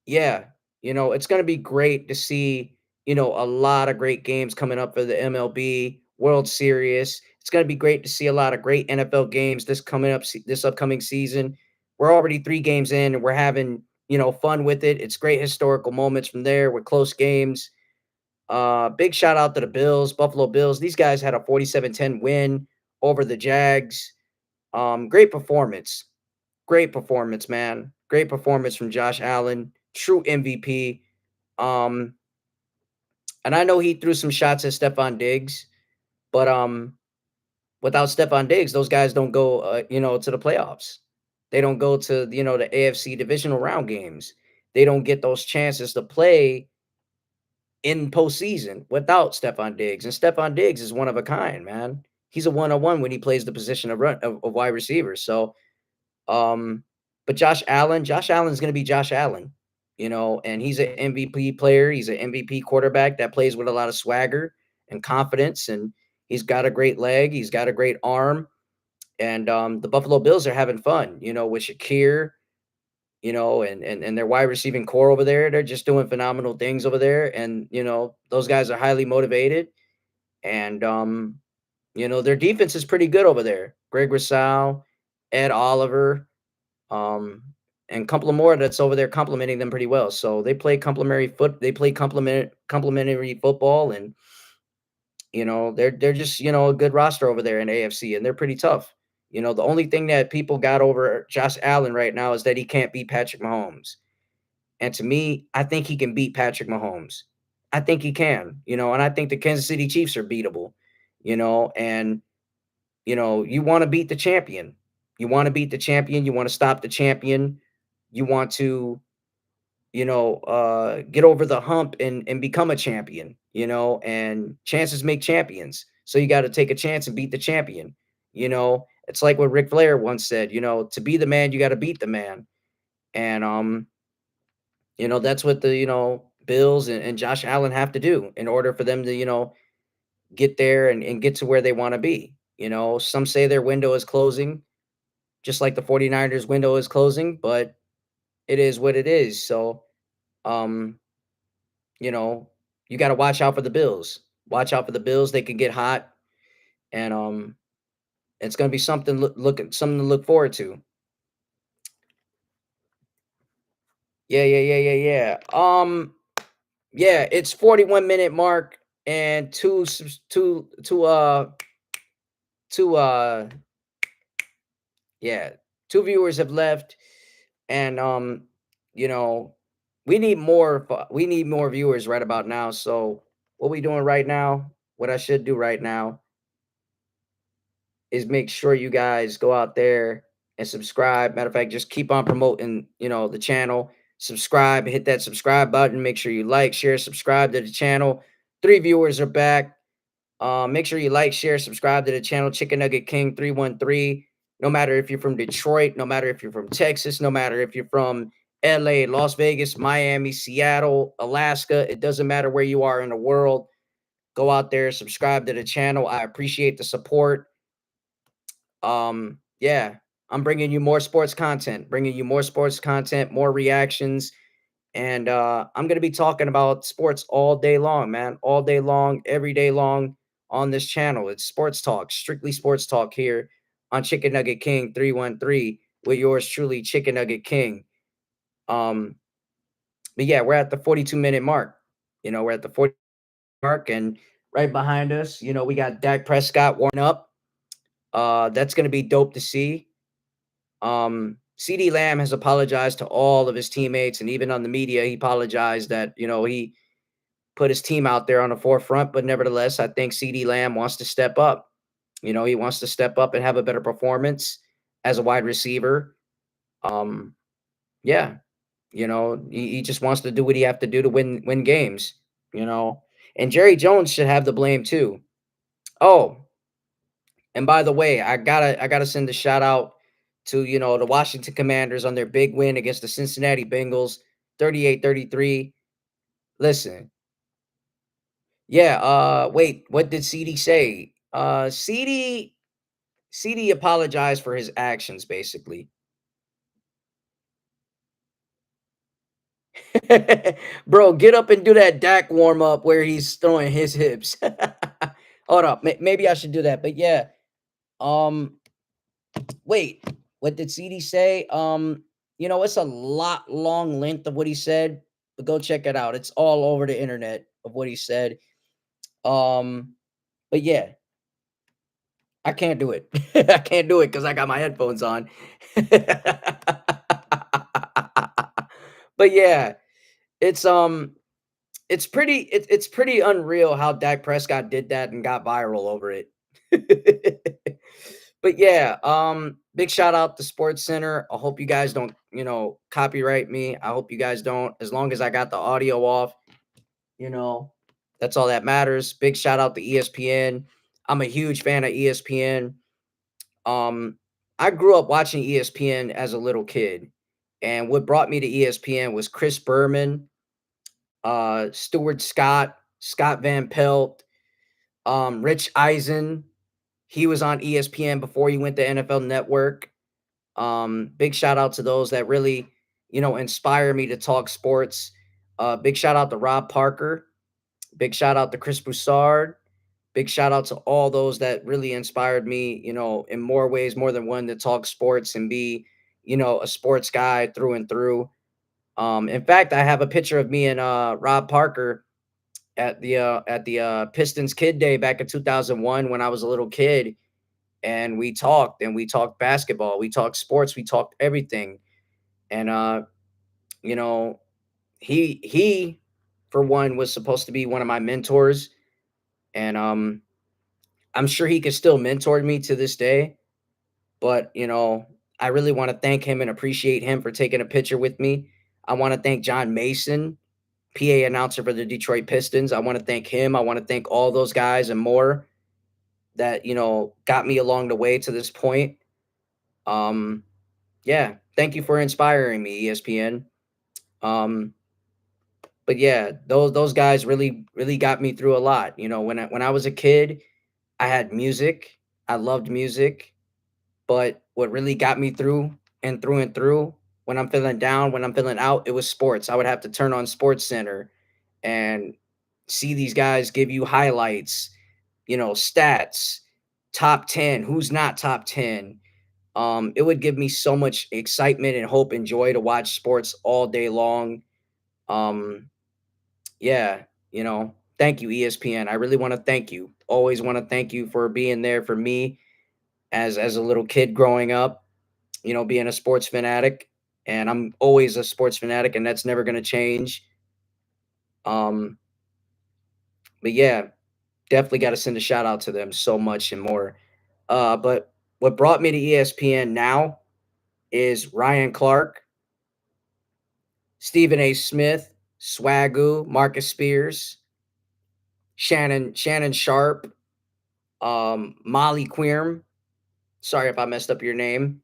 yeah, it's going to be great to see, a lot of great games coming up for the MLB World Series. It's going to be great to see a lot of great NFL games this upcoming season. We're already 3 games in and we're having, fun with it. It's great historical moments from there with close games. Big shout out to the Bills, Buffalo Bills. These guys had a 47-10 win over the Jags. Great performance. Great performance, man. Great performance from Josh Allen, true MVP. Um, and I know he threw some shots at Stephon Diggs, but without Stephon Diggs, those guys don't go, to the playoffs. They don't go to, the AFC divisional round games. They don't get those chances to play in postseason without Stephon Diggs. And Stephon Diggs is one of a kind, man. He's a one-on-one when he plays the position of wide receiver. So Um, but Josh Allen's gonna be Josh Allen, and he's an MVP player. He's an MVP quarterback that plays with a lot of swagger and confidence, and he's got a great leg. He's got a great arm, and the Buffalo Bills are having fun, with Shakir, and their wide receiving core over there. They're just doing phenomenal things over there, and those guys are highly motivated. And their defense is pretty good over there. Greg Rousseau, Ed Oliver, um, and a couple of more that's over there complimenting them pretty well. So they play complementary football, and they're just a good roster over there in AFC, and they're pretty tough. The only thing that people got over Josh Allen right now is that he can't beat Patrick Mahomes. And to me, I think he can beat Patrick Mahomes. I think he can, and I think the Kansas City Chiefs are beatable, and you want to beat the champion. You want to beat the champion, you want to stop the champion, you want to, get over the hump and become a champion, and chances make champions. So you got to take a chance and beat the champion. It's like what Ric Flair once said, to be the man, you got to beat the man. And that's what the, Bills and Josh Allen have to do in order for them to, get there and get to where they want to be. Some say their window is closing, just like the 49ers window is closing, but it is what it is. So, um, you know, you got to watch out for the Bills. Watch out for the Bills. They can get hot, and it's going to be something to look forward to. Yeah, yeah, yeah, yeah, yeah. Yeah, it's 41-minute mark and two yeah, two viewers have left, and you know, we need more viewers right about now. So what we doing right now? What I should do right now is make sure you guys go out there and subscribe. Matter of fact, just keep on promoting, the channel. Subscribe, hit that subscribe button. Make sure you like, share, subscribe to the channel. 3 viewers are back. Make sure you like, share, subscribe to the channel. Chicken Nugget King 313. No matter if you're from Detroit, no matter if you're from Texas, no matter if you're from LA, Las Vegas, Miami, Seattle, Alaska, it doesn't matter where you are in the world. Go out there, subscribe to the channel. I appreciate the support. Yeah, I'm bringing you more sports content, more reactions, and I'm going to be talking about sports all day long, man, all day long, every day long on this channel. It's sports talk, strictly sports talk here on Chicken Nugget King 313 with yours truly, Chicken Nugget King. Um, but yeah, we're at the 42-minute mark. We're at the 40 mark, and right behind us, we got Dak Prescott warming up. That's going to be dope to see. CD Lamb has apologized to all of his teammates, and even on the media, he apologized that he put his team out there on the forefront. But nevertheless, I think CD Lamb wants to step up. He wants to step up and have a better performance as a wide receiver. Um, yeah, he just wants to do what he have to do to win games. And Jerry Jones should have the blame too. Oh, and by the way, I gotta send a shout out to the Washington Commanders on their big win against the Cincinnati Bengals, 38-33. Listen, yeah, wait, what did CD say? CD apologized for his actions, basically. Bro, get up and do that Dak warm up where he's throwing his hips. Hold up, maybe I should do that. But yeah, um, wait, what did CD say? It's a lot long length of what he said, but go check it out. It's all over the internet of what he said. Um, but yeah, I can't do it. I can't do it because I got my headphones on. But yeah, it's it's pretty unreal how Dak Prescott did that and got viral over it. But yeah, big shout out to Sports Center. I hope you guys don't, copyright me. I hope you guys don't. As long as I got the audio off, you know, that's all that matters. Big shout out to ESPN. I'm a huge fan of ESPN. Um, I grew up watching ESPN as a little kid, and what brought me to ESPN was Chris Berman, Stuart Scott, Scott Van Pelt, Rich Eisen. He was on ESPN before he went to NFL Network. Big shout out to those that really, inspire me to talk sports. Big shout out to Rob Parker. Big shout out to Chris Broussard. Big shout out to all those that really inspired me, in more ways, more than one, to talk sports and be, a sports guy through and through. In fact, I have a picture of me and Rob Parker at the Pistons Kid Day back in 2001 when I was a little kid, and we talked basketball, we talked sports, we talked everything. And you know, he for one was supposed to be one of my mentors, and I'm sure he could still mentor me to this day, but I really want to thank him and appreciate him for taking a picture with me. I want to thank John Mason, PA announcer for the Detroit Pistons. I want to thank him. I want to thank all those guys and more that, got me along the way to this point. Um, yeah, thank you for inspiring me, ESPN. Um, but yeah, those guys really got me through a lot. When I was a kid, I had music. I loved music. But what really got me and through, when I'm feeling down, when I'm feeling out, it was sports. I would have to turn on Sports Center and see these guys give you highlights, stats, top 10, who's not top 10. It would give me so much excitement and hope and joy to watch sports all day long. Um, yeah, thank you, ESPN. I really want to thank you. Always want to thank you for being there for me as a little kid growing up, being a sports fanatic, and I'm always a sports fanatic, and that's never gonna change. Um, but yeah, definitely got to send a shout out to them so much and more. But what brought me to ESPN now is Ryan Clark, Stephen A. Smith, Swagoo, Marcus Spears, Shannon Sharp, Molly Queerm. Sorry if I messed up your name.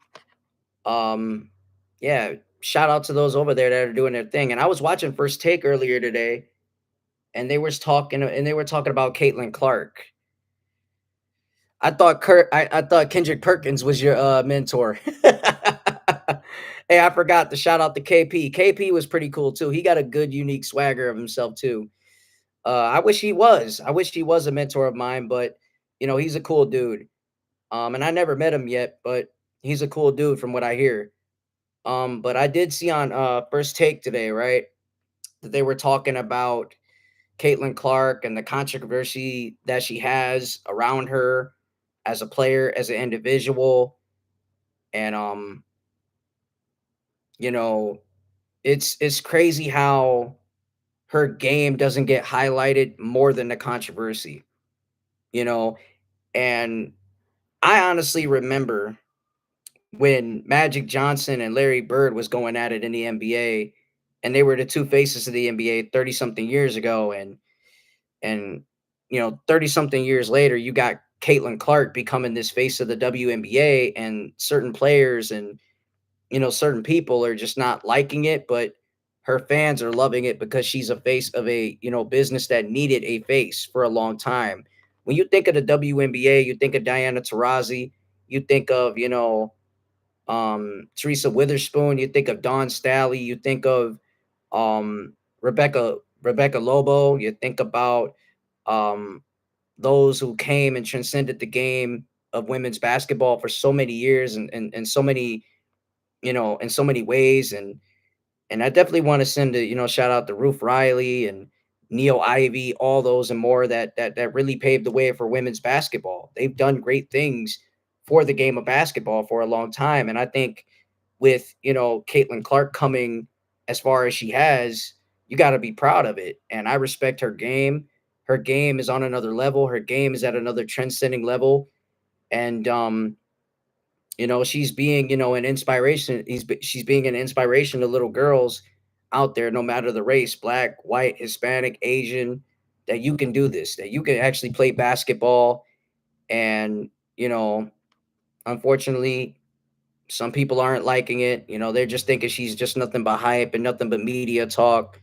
Um, yeah, shout out to those over there that are doing their thing. And I was watching First Take earlier today, and they were talking about Caitlin Clark. I thought Kendrick Perkins was your mentor. Hey, I forgot to shout out to KP. KP was pretty cool too. He got a good, unique swagger of himself too. I wish he was. I wish he was a mentor of mine, but he's a cool dude. And I never met him yet, but he's a cool dude from what I hear. But I did see on First Take today, right, that they were talking about Caitlin Clark and the controversy that she has around her as a player, as an individual. And you know, it's crazy how her game doesn't get highlighted more than the controversy, you know. And I honestly remember when Magic Johnson and Larry Bird was going at it in the NBA, and they were the two faces of the NBA 30 something years ago. And 30 something years later, you got Caitlin Clark becoming this face of the WNBA, and certain players and certain people are just not liking it, but her fans are loving it because she's a face of a business that needed a face for a long time. When you think of the WNBA, you think of Diana Taurasi, you think of Teresa Witherspoon, you think of Dawn Staley, you think of um, Rebecca Lobo, you think about um, those who came and transcended the game of women's basketball for so many years, and so many in so many ways. And I definitely want to send a shout out to Ruth Riley and Neil Ivy, all those and more that really paved the way for women's basketball. They've done great things for the game of basketball for a long time, and I think with Caitlin Clark coming as far as she has, you got to be proud of it. And I respect her game. Her game is on another level. Her game is at another transcending level, and she's being an inspiration. She's being an inspiration to little girls out there, no matter the race, black, white, Hispanic, Asian, that you can do this, that you can actually play basketball. And unfortunately, some people aren't liking it. They're just thinking she's just nothing but hype and nothing but media talk.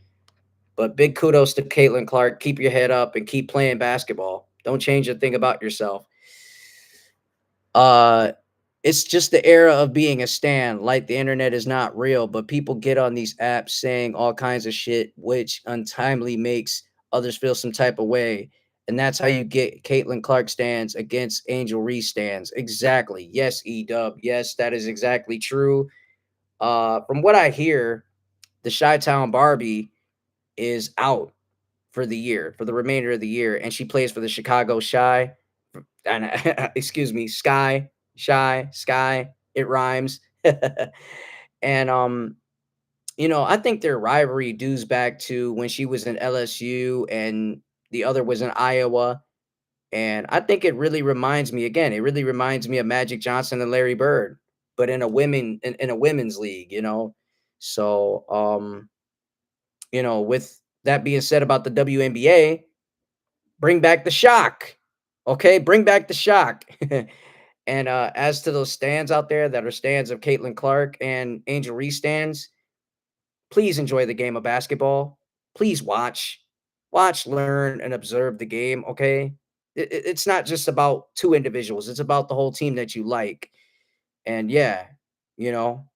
But big kudos to Caitlin Clark. Keep your head up and keep playing basketball. Don't change a thing about yourself. Uh, it's just the era of being a stan. Like, the internet is not real, but people get on these apps saying all kinds of shit, which untimely makes others feel some type of way. And that's how you get Caitlin Clark stands against Angel Reese stands. Exactly. Yes, Edub. Yes, that is exactly true. From what I hear, the Chi-Town Barbie is out for the year, for the remainder of the year, and she plays for the Chicago Shy. And excuse me, Sky. It rhymes. And I think their rivalry dues back to when she was in LSU and the other was in Iowa. And I think it really reminds me again, it really reminds me of Magic Johnson and Larry Bird, but in a women's league. So with that being said about the WNBA, bring back the shock. Okay, bring back the shock. And as to those stands out there that are stands of Caitlin Clark and Angel Reese stands, please enjoy the game of basketball. Please watch, learn, and observe the game. Okay, it's not just about two individuals; it's about the whole team that you like. And yeah, you know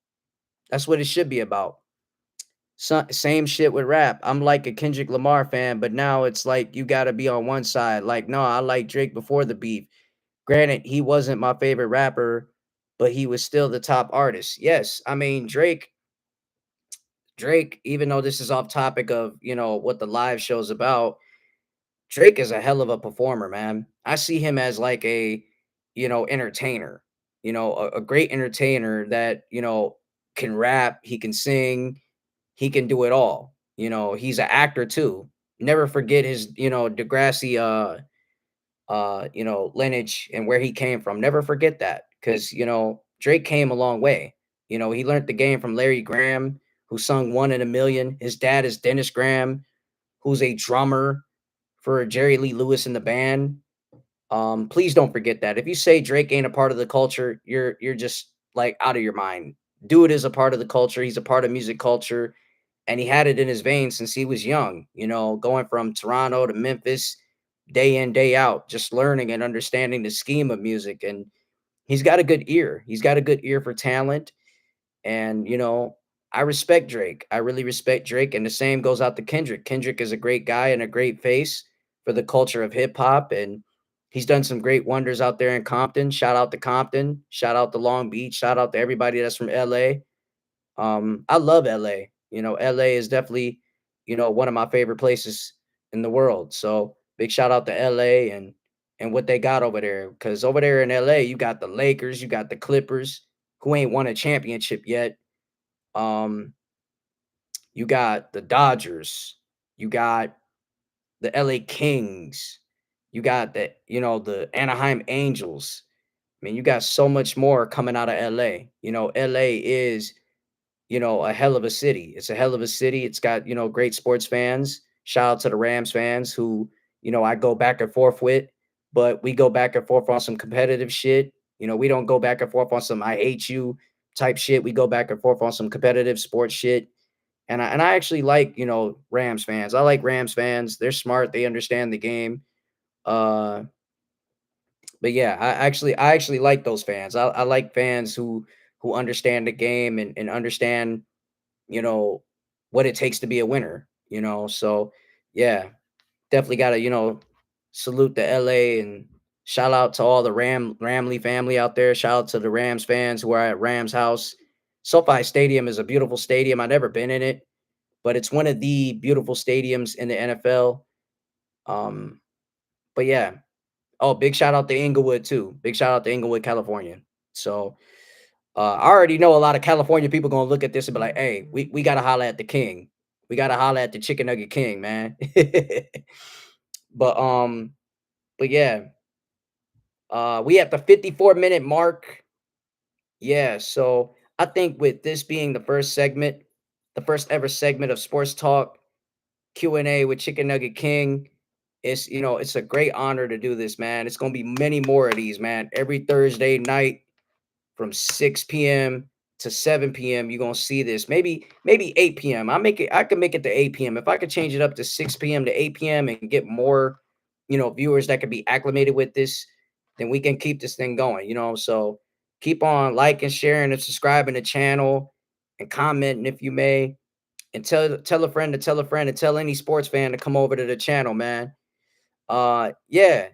that's what it should be about. Same shit with rap. I'm like a Kendrick Lamar fan, but now it's like you got to be on one side. Like, no, I like Drake before the beef. Granted, he wasn't my favorite rapper, but he was still the top artist. Yes, I mean Drake, even though this is off topic of, what the live show's about, Drake is a hell of a performer, man. I see him as like a, entertainer, a great entertainer that, can rap, he can sing, he can do it all. He's an actor too. Never forget his, Degrassi lineage and where he came from. Never forget that because, Drake came a long way. He learned the game from Larry Graham, who sung One in a Million. His dad is Dennis Graham, who's a drummer for Jerry Lee Lewis in the band. Please don't forget that. If you say Drake ain't a part of the culture, you're just like out of your mind. Dude is a part of the culture. He's a part of music culture, and he had it in his veins since he was young. Going from Toronto to Memphis, day in day out, just learning and understanding the scheme of music. And he's got a good ear. He's got a good ear for talent, and I respect Drake. I really respect Drake, and the same goes out to Kendrick. Kendrick is a great guy and a great face for the culture of hip hop, and he's done some great wonders out there in Compton. Shout out to Compton. Shout out to Long Beach. Shout out to everybody that's from LA. I love LA. LA is definitely, one of my favorite places in the world. So big shout out to LA and what they got over there. Because over there in LA, you got the Lakers, you got the Clippers, who ain't won a championship yet. Um, you got the Dodgers, you got the LA Kings, you got the Anaheim Angels. I mean, you got so much more coming out of LA. LA is a hell of a city. It's a hell of a city. It's got, great sports fans. Shout out to the Rams fans who, I go back and forth with, but we go back and forth on some competitive shit. We don't go back and forth on some I hate you type shit. We go back and forth on some competitive sports shit. And I actually like, Rams fans. I like Rams fans. They're smart. They understand the game. Uh but yeah, I actually like those fans. I like fans who understand the game and understand you know, what it takes to be a winner. So yeah, definitely gotta, salute the LA and shout out to all the Ramley family out there. Shout out to the Rams fans who are at Rams house. SoFi Stadium is a beautiful stadium. I've never been in it, but it's one of the beautiful stadiums in the NFL. Um, but yeah. Oh, big shout out to Inglewood too. Big shout out to Inglewood, California. So I already know a lot of California people gonna look at this and be like, "Hey, we gotta holler at the king. We gotta holler at the Chicken Nugget King, man." but um, but yeah, we at the 54-minute mark. Yeah, so I think with this being the first segment, the first ever segment of Sports Talk Q&A with Chicken Nugget King, it's a great honor to do this, man. It's gonna be many more of these, man. Every Thursday night from 6 p.m. to 7 p.m. You're gonna see this. Maybe 8 p.m. I can make it to 8 p.m. If I could change it up to 6 p.m. to 8 p.m. and get more, viewers that could be acclimated with this, then we can keep this thing going. So keep on liking, sharing, and subscribing to the channel and commenting if you may. And tell a friend to tell a friend and tell any sports fan to come over to the channel, man. Yeah,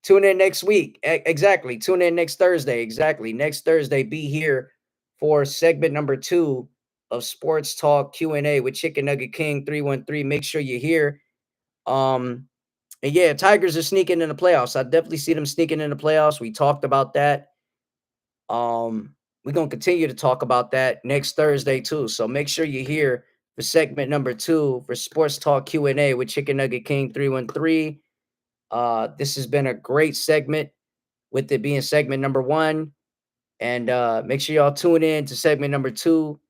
tune in next week. Exactly. Tune in next Thursday. Exactly. Next Thursday, be here for segment number 2 of Sports Talk Q&A with Chicken Nugget King 313. Make sure you're here. Um, and yeah, Tigers are sneaking in the playoffs. I definitely see them sneaking in the playoffs. We talked about that. Um, we're gonna continue to talk about that next Thursday too. So make sure you're here for segment number 2 for Sports Talk Q&A with Chicken Nugget King 313. This has been a great segment with it being segment number 1. And make sure y'all tune in to segment number 2,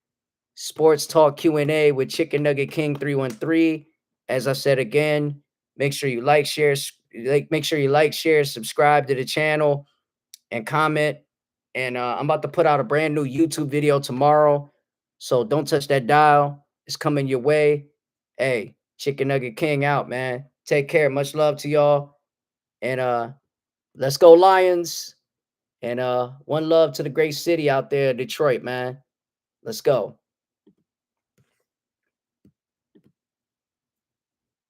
Sports Talk Q&A with Chicken Nugget King 313. As I said again, make sure you make sure you like, share, subscribe to the channel and comment. And I'm about to put out a brand new YouTube video tomorrow. So don't touch that dial. It's coming your way. Hey, Chicken Nugget King out, man. Take care. Much love to y'all. And let's go Lions. And one love to the great city out there, Detroit, man. Let's go.